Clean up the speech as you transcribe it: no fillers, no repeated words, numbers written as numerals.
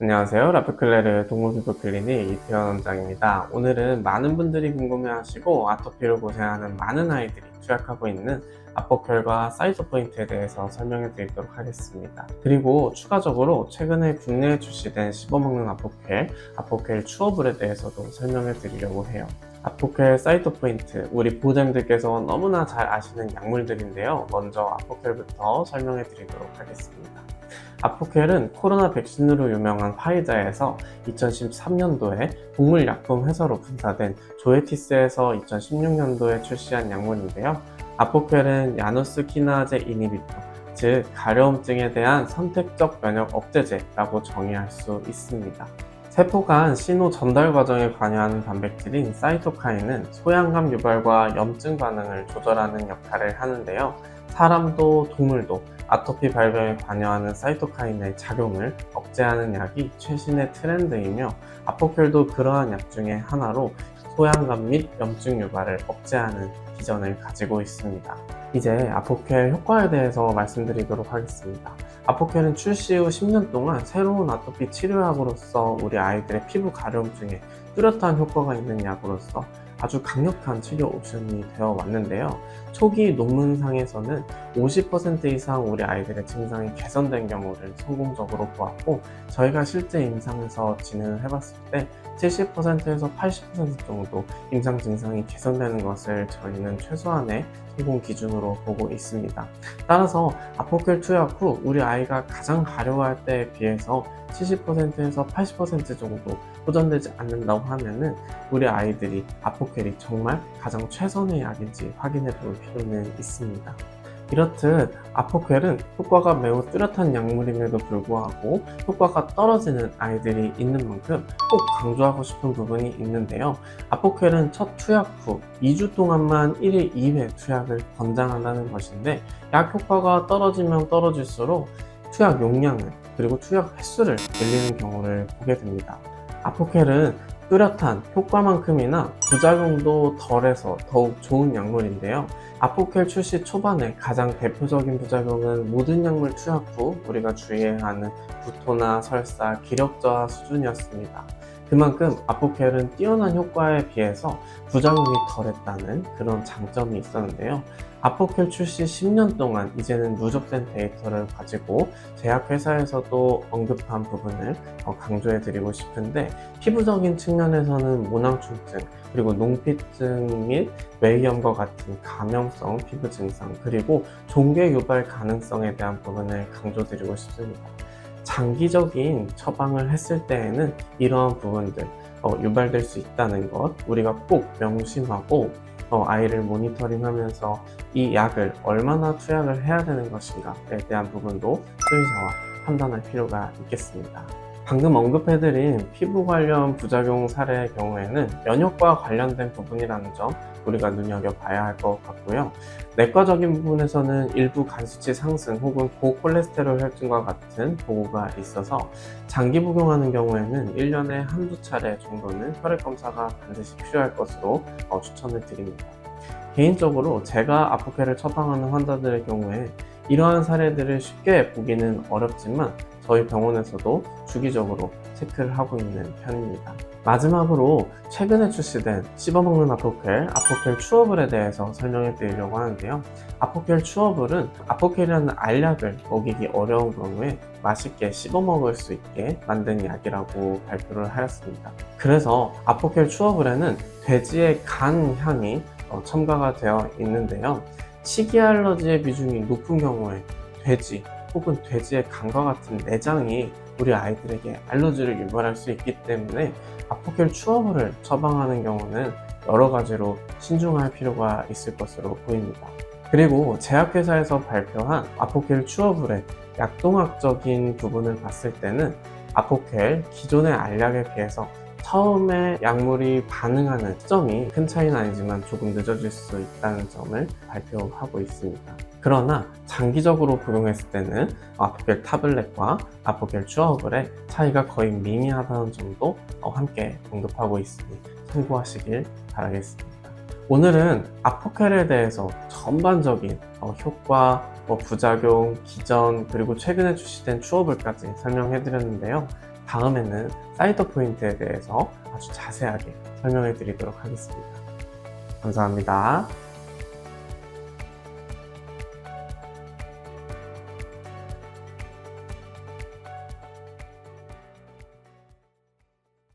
안녕하세요. 라프클레르 동물피부 클리닉 이태원 원장입니다. 오늘은 많은 분들이 궁금해하시고 아토피로 고생하는 많은 아이들이 투약하고 있는 아포켈과 사이드 포인트에 대해서 설명해 드리도록 하겠습니다. 그리고 추가적으로 최근에 국내에 출시된 씹어먹는 아포켈, 아포켈 추어블에 대해서도 설명해 드리려고 해요. 아포켈 사이드 포인트, 우리 보호자님들께서 너무나 잘 아시는 약물들인데요. 먼저 아포켈부터 설명해 드리도록 하겠습니다. 아포켈은 코로나 백신으로 유명한 파이자에서 2013년도에 동물약품 회사로 분사된 조에티스에서 2016년도에 출시한 약물인데요. 아포켈은 야누스 키나제 이니비토, 즉 가려움증에 대한 선택적 면역 억제제라고 정의할 수 있습니다. 세포 간 신호 전달 과정에 관여하는 단백질인 사이토카인은 소양감 유발과 염증 반응을 조절하는 역할을 하는데요. 사람도 동물도 아토피 발병에 관여하는 사이토카인의 작용을 억제하는 약이 최신의 트렌드이며 아포켈도 그러한 약 중에 하나로 소양감 및 염증 유발을 억제하는 기전을 가지고 있습니다. 이제 아포켈 효과에 대해서 말씀드리도록 하겠습니다. 아포켈은 출시 후 10년 동안 새로운 아토피 치료약으로서 우리 아이들의 피부 가려움증에 뚜렷한 효과가 있는 약으로서 아주 강력한 치료 옵션이 되어 왔는데요. 초기 논문상에서는 50% 이상 우리 아이들의 증상이 개선된 경우를 성공적으로 보았고, 저희가 실제 임상에서 진행을 해봤을 때 70%에서 80% 정도 임상 증상이 개선되는 것을 저희는 최소한의 성공 기준으로 보고 있습니다. 따라서 아포켈 투약 후 우리 아이가 가장 가려워할 때에 비해서 70%에서 80% 정도 호전되지 않는다고 하면은 우리 아이들이 아포켈이 정말 가장 최선의 약인지 확인해 볼 필요는 있습니다. 이렇듯 아포켈은 효과가 매우 뚜렷한 약물임에도 불구하고 효과가 떨어지는 아이들이 있는 만큼 꼭 강조하고 싶은 부분이 있는데요. 아포켈은 첫 투약 후 2주 동안만 1일 2회 투약을 권장한다는 것인데, 약 효과가 떨어지면 떨어질수록 투약 용량을 그리고 투약 횟수를 늘리는 경우를 보게 됩니다. 아포켈은 뚜렷한 효과만큼이나 부작용도 덜해서 더욱 좋은 약물인데요. 아포켈 출시 초반에 가장 대표적인 부작용은 모든 약물 투약 후 우리가 주의해야 하는 구토나 설사, 기력 저하 수준이었습니다. 그만큼 아포켈은 뛰어난 효과에 비해서 부작용이 덜했다는 그런 장점이 있었는데요. 아포켈 출시 10년 동안 이제는 누적된 데이터를 가지고 제약회사에서도 언급한 부분을 강조해 드리고 싶은데, 피부적인 측면에서는 모낭충증, 그리고 농피증 및 뇌염과 같은 감염성 피부 증상, 그리고 종괴 유발 가능성에 대한 부분을 강조드리고 싶습니다. 장기적인 처방을 했을 때에는 이러한 부분들 유발될 수 있다는 것 우리가 꼭 명심하고 아이를 모니터링하면서 이 약을 얼마나 투약을 해야 되는 것인가에 대한 부분도 소유자와 판단할 필요가 있겠습니다. 방금 언급해드린 피부 관련 부작용 사례의 경우에는 면역과 관련된 부분이라는 점 우리가 눈여겨봐야 할 것 같고요. 내과적인 부분에서는 일부 간 수치 상승 혹은 고콜레스테롤 혈증과 같은 보고가 있어서 장기 복용하는 경우에는 1년에 한두 차례 정도는 혈액 검사가 반드시 필요할 것으로 추천을 드립니다. 개인적으로 제가 아포켈을 처방하는 환자들의 경우에 이러한 사례들을 쉽게 보기는 어렵지만 저희 병원에서도 주기적으로 체크를 하고 있는 편입니다. 마지막으로 최근에 출시된 씹어먹는 아포켈, 아포켈 추어블에 대해서 설명해 드리려고 하는데요. 아포켈 추어블은 아포켈이라는 알약을 먹이기 어려운 경우에 맛있게 씹어먹을 수 있게 만든 약이라고 발표를 하였습니다. 그래서 아포켈 추어블에는 돼지의 간 향이 첨가가 되어 있는데요. 식이 알러지의 비중이 높은 경우에 돼지 혹은 돼지의 간과 같은 내장이 우리 아이들에게 알러지를 유발할 수 있기 때문에 아포켈 추어블을 처방하는 경우는 여러 가지로 신중할 필요가 있을 것으로 보입니다. 그리고 제약회사에서 발표한 아포켈 추어블의 약동학적인 부분을 봤을 때는 아포켈 기존의 알약에 비해서 처음에 약물이 반응하는 시점이 큰 차이는 아니지만 조금 늦어질 수 있다는 점을 발표하고 있습니다. 그러나 장기적으로 복용했을 때는 아포켈 타블렛과 아포켈 추어블의 차이가 거의 미미하다는 점도 함께 언급하고 있으니 참고하시길 바라겠습니다. 오늘은 아포켈에 대해서 전반적인 효과, 부작용, 기전, 그리고 최근에 출시된 추어블까지 설명해 드렸는데요. 다음에는 사이드 포인트에 대해서 아주 자세하게 설명해 드리도록 하겠습니다. 감사합니다.